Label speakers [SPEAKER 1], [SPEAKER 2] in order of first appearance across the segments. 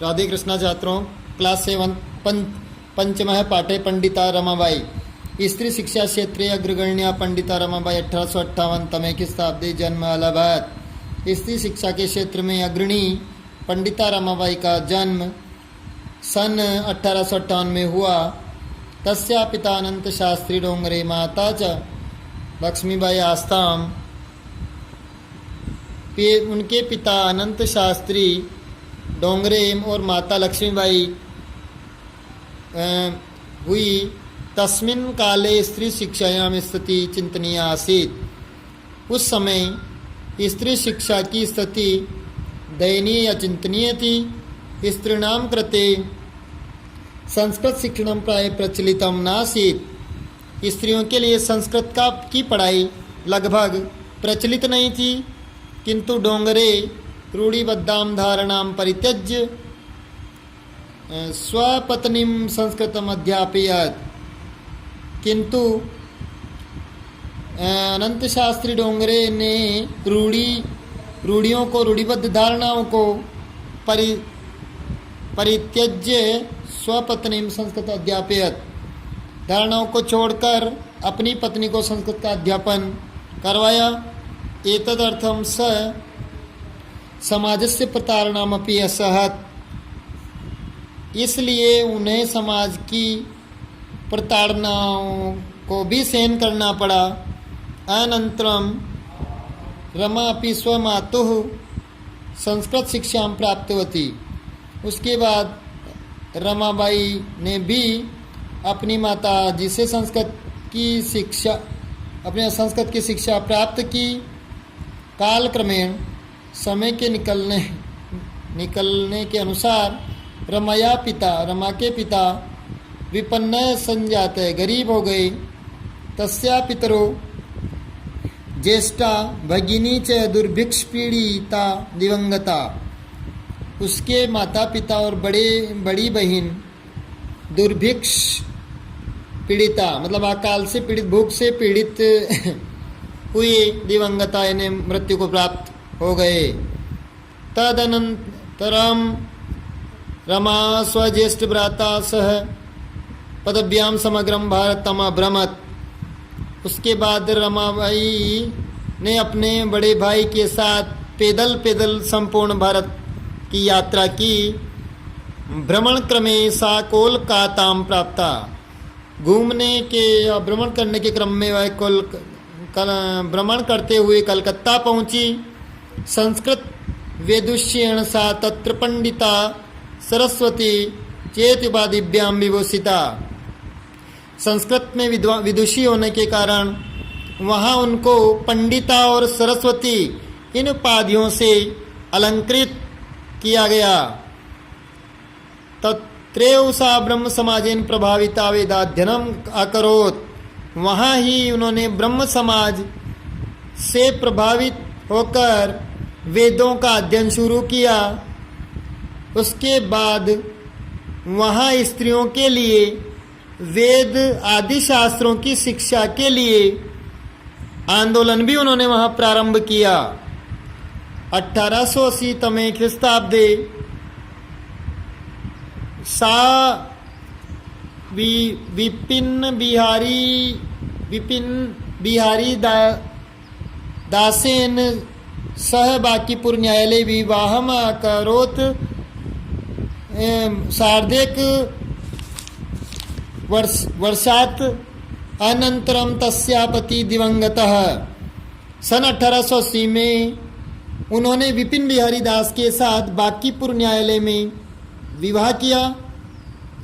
[SPEAKER 1] राधे कृष्णा छात्रों, क्लास 7 पंचमः पाठे पंडिता रमाबाई। स्त्री शिक्षा क्षेत्रे अग्रगण्या पंडिता रमाबाई 1858 तमे ख्रीस्ताब्दी जन्म अलाहाबाद। स्त्री शिक्षा के क्षेत्र में अग्रणी पंडिता रमाबाई का जन्म सन 1858 में हुआ। तस्या पिता अनंत शास्त्री डोंगरे, माता च लक्ष्मीबाई आस्ताम। उनके पिता अनंत शास्त्री डोंगरे और माता लक्ष्मीबाई हुई। तस्मिन् काले स्त्री शिक्षायां स्थिति चिंतनीय आसीत्। उस समय स्त्री शिक्षा की स्थिति दयनीय या चिंतनीय थी। स्त्रीणां कृते संस्कृत शिक्षणं प्राय प्रचलितं नासीत्। स्त्रियों के लिए संस्कृत की पढ़ाई लगभग प्रचलित नहीं थी। किंतु डोंगरे रूढ़िबद्धां धारणां परित्यज्य स्वपत्नीं संस्कृतम् अध्यापयत्। किंतु अनंत शास्त्री डोंगरे ने रूढ़िबद्ध धारणाओं को परित्यज्य स्वपत्नीं संस्कृत अध्यापयत्। धारणाओं को छोड़कर अपनी पत्नी को संस्कृत का अध्यापन करवाया। एतदर्थं स समाजस्य प्रतारणामपि असहत्। इसलिए उन्हें समाज की प्रताड़नाओं को भी सहन करना पड़ा। अनन्तरं रमा अपि स्वमातुः संस्कृत शिक्षां प्राप्तवती। उसके बाद रमाबाई ने भी अपनी माता जी से संस्कृत की शिक्षा प्राप्त की। कालक्रमेण समय के निकलने के अनुसार रमा के पिता विपन्न संजाते, गरीब हो गए। तस्या पितरो ज्येष्ठा भगिनी च दुर्भिक्ष पीड़िता दिवंगता। उसके माता पिता और बड़ी बहन दुर्भिक्ष पीड़िता मतलब अकाल से पीड़ित, भूख से पीड़ित हुई। दिवंगता यानी मृत्यु को प्राप्त हो गए। तदनंतरम रमा स्वज्येष्ठ भ्राता सह पदव्यां समग्रम भारतम अभ्रमत। उसके बाद रमाबाई ने अपने बड़े भाई के साथ पैदल संपूर्ण भारत की यात्रा की। भ्रमण क्रमे सा कोलकातां प्राप्ता। भ्रमण करने के क्रम में वह भ्रमण करते हुए कलकत्ता पहुंची। संस्कृत वेदुष्येण सा तत्र पंडिता सरस्वती चेत उपाधिभ्यां विभूषिता। संस्कृत में विदुषी होने के कारण वहाँ उनको पंडिता और सरस्वती इन उपाधियों से अलंकृत किया गया। तत्रैव सा ब्रह्म समाजेन प्रभाविता वेदाध्ययनम् अकरोत्। वहाँ ही उन्होंने ब्रह्म समाज से प्रभावित होकर वेदों का अध्ययन शुरू किया। उसके बाद वहाँ स्त्रियों के लिए वेद आदि शास्त्रों की शिक्षा के लिए आंदोलन भी उन्होंने वहाँ प्रारंभ किया। 1880 तमे ख्रीस्ताब्दे सा विपिन बिहारी दासेन सह बांकीपुर न्यायालय विवाहम् अकरोत्। सार्धेक वर्षात् अनन्तरं तस्या पति दिवंगतः। सन 1880 में उन्होंने विपिन बिहारी दास के साथ बांकीपुर न्यायालय में विवाह किया।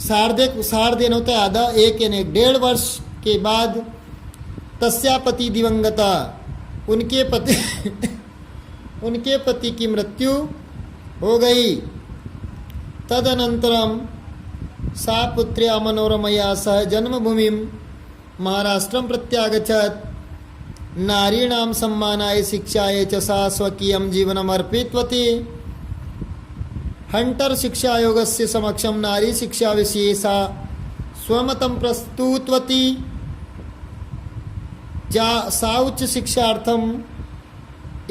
[SPEAKER 1] सार्धेन होता है आधा, एक यानी 1.5 वर्ष के बाद तस्या पति दिवंगता। उनके पति की मृत्यु हो गई। तदनंतरम सा पुत्र्या मनोरमया सह जन्मभूमिं महाराष्ट्रं प्रत्यागच्छत्। नारीणां सम्मानाय शिक्षाय च सा स्वकीयं जीवनम् अर्पितवती। हंटर शिक्षा आयोगस्य समक्षं नारी शिक्षा विषये सा स्वमतं प्रस्तुतवती। सा उच्च शिक्षार्थं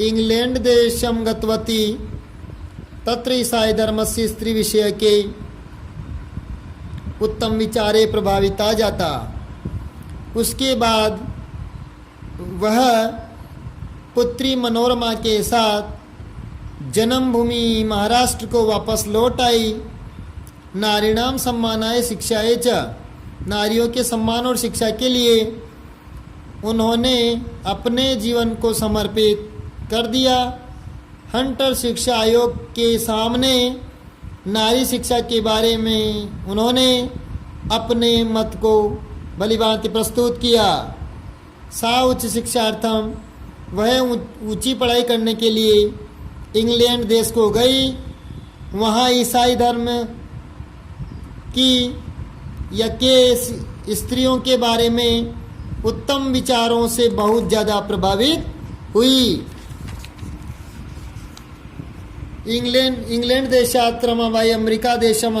[SPEAKER 1] इंग्लैंड देशं गतवती। तत्र ईसाई धर्म से स्त्री विषय के उत्तम विचारे प्रभाविता जाता। उसके बाद वह पुत्री मनोरमा के साथ जन्मभूमि महाराष्ट्र को वापस लौट आई। नारीणाम सम्मानाय शिक्षाए च, नारियों के सम्मान और शिक्षा के लिए उन्होंने अपने जीवन को समर्पित कर दिया। हंटर शिक्षा आयोग के सामने नारी शिक्षा के बारे में उन्होंने अपने मत को भलीभांति प्रस्तुत किया। सा उच्च शिक्षार्थम, वह ऊंची पढ़ाई करने के लिए इंग्लैंड देश को गई। वहाँ ईसाई धर्म की या के स्त्रियों के बारे में उत्तम विचारों से बहुत ज़्यादा प्रभावित हुई। इंग्लैंड देशात् रमाबाई अमेरिका देशम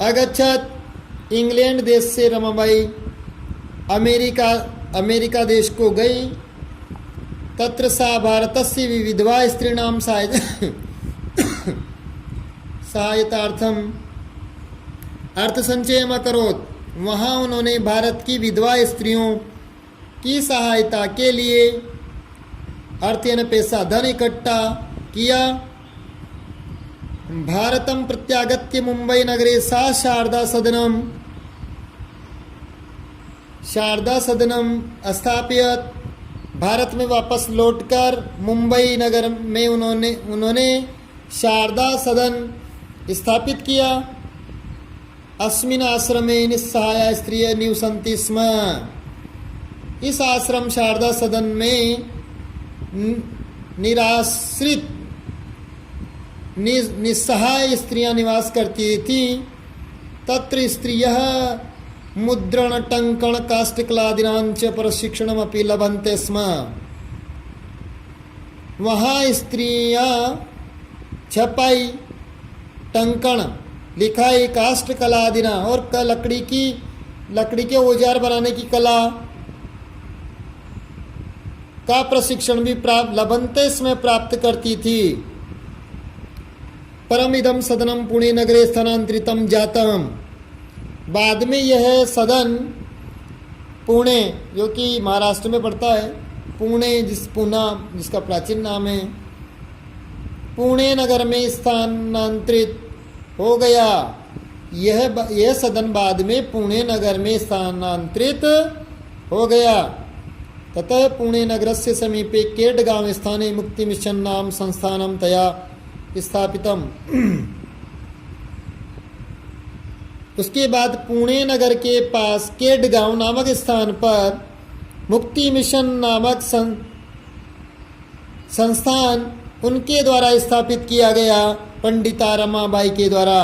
[SPEAKER 1] अगच्छत्। इंग्लैंड देश से रमाबाई अमेरिका देश को गई। तत्र सा भारतस्य विधवा स्त्रीणां सहायतार्थम अर्थसंचयम् अकरोत्। वहाँ उन्होंने भारत की विधवा स्त्रियों की सहायता के लिए अर्थेन पैसा धन इकट्ठा किया। भारतम प्रत्यागत्य मुंबई नगरे सा शारदा सदनम स्थापित। भारत में वापस लौटकर मुंबई नगर में उन्होंने शारदा सदन स्थापित किया। अस्मिन् आश्रमे निस्सहाया स्त्रिय निवसन्ति स्म। इस आश्रम शारदा सदन में निराश्रित निस्सहाय स्त्रियां निवास करती थी। तत्र स्त्रियः मुद्रण टंकण काष्ठकलादीनां च प्रशिक्षणमपि लभन्ते स्म। वहाँ स्त्रियां छपाई, टंकण, लिखाई, काष्ठकलादीना और लकड़ी के औजार बनाने की कला का प्रशिक्षण भी लभन्ते में प्राप्त करती थी। परमिदम सदनम पुणे नगरे स्थानांतरितम जातम। बाद में यह सदन पुणे, जो कि महाराष्ट्र में पड़ता है, पुणे जिसका प्राचीन नाम है, पुणे नगर में स्थानांतरित हो गया। यह सदन बाद में पुणे नगर में स्थानांतरित हो गया। ततः पुणे नगरस्य समीपे केडगांव स्थाने मुक्ति मिशन नाम संस्थानम तया स्थापितम। उसके बाद पुणे नगर के पास केडगांव नामक स्थान पर मुक्ति मिशन नामक संस्थान उनके द्वारा स्थापित किया गया, पंडिता रमाबाई के द्वारा।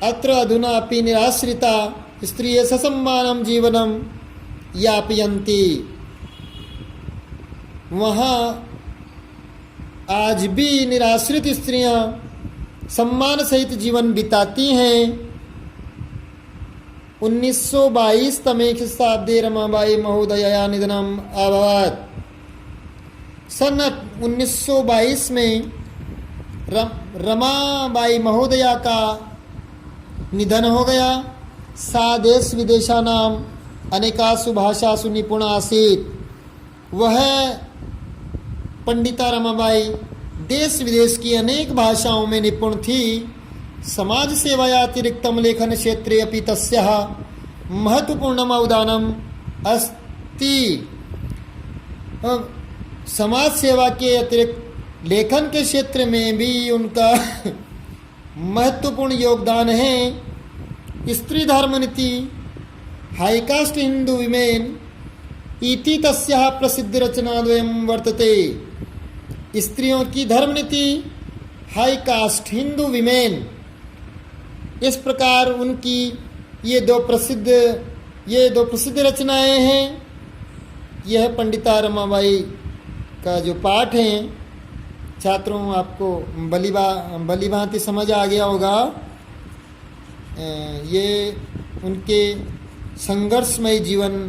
[SPEAKER 1] अत्र अधुना अपि निराश्रिता स्त्रियः ससम्मानं जीवनं यापयन्ति। वहाँ आज भी निराश्रित स्त्रियां सम्मान सहित जीवन बिताती हैं। 1922 तमे ख्रीष्टाब्दे रमाबाई महोदया निधनम अभवत्। सन 1922 में रमाबाई महोदया का निधन हो गया। सा देश विदेशानाम अनेकासु भाषासु निपुणा आसीत्। वह पंडिता रमाबाई देश विदेश की अनेक भाषाओं में निपुण थी। समाज सेवाया अतिरिक्तम लेखन क्षेत्रे अपि तस्याः महत्वपूर्णम अवदानम अस्ति। समाज सेवा के अतिरिक्त लेखन के क्षेत्र में भी उनका महत्वपूर्ण योगदान है। स्त्री धर्म नीति हाई कास्ट हिंदू विमेन इति तस्याः प्रसिद्ध रचनाद्वयं वर्तते। स्त्रियों की धर्म नीति हाई कास्ट हिंदू विमेन, इस प्रकार उनकी ये दो प्रसिद्ध रचनाएं हैं। यह पंडिता रमाबाई का जो पाठ है, छात्रों आपको भली भांति समझ आ गया होगा। ये उनके संघर्षमय जीवन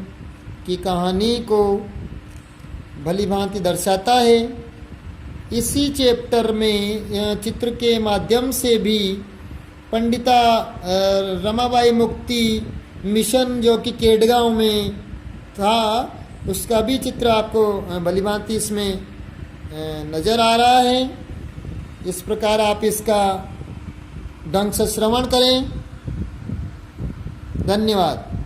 [SPEAKER 1] की कहानी को भली भांति दर्शाता है। इसी चैप्टर में चित्र के माध्यम से भी पंडिता रमाबाई मुक्ति मिशन जो कि केडगांव में था उसका भी चित्र आपको भलीभांति इसमें नज़र आ रहा है। इस प्रकार आप इसका ढंग से श्रवण करें। धन्यवाद।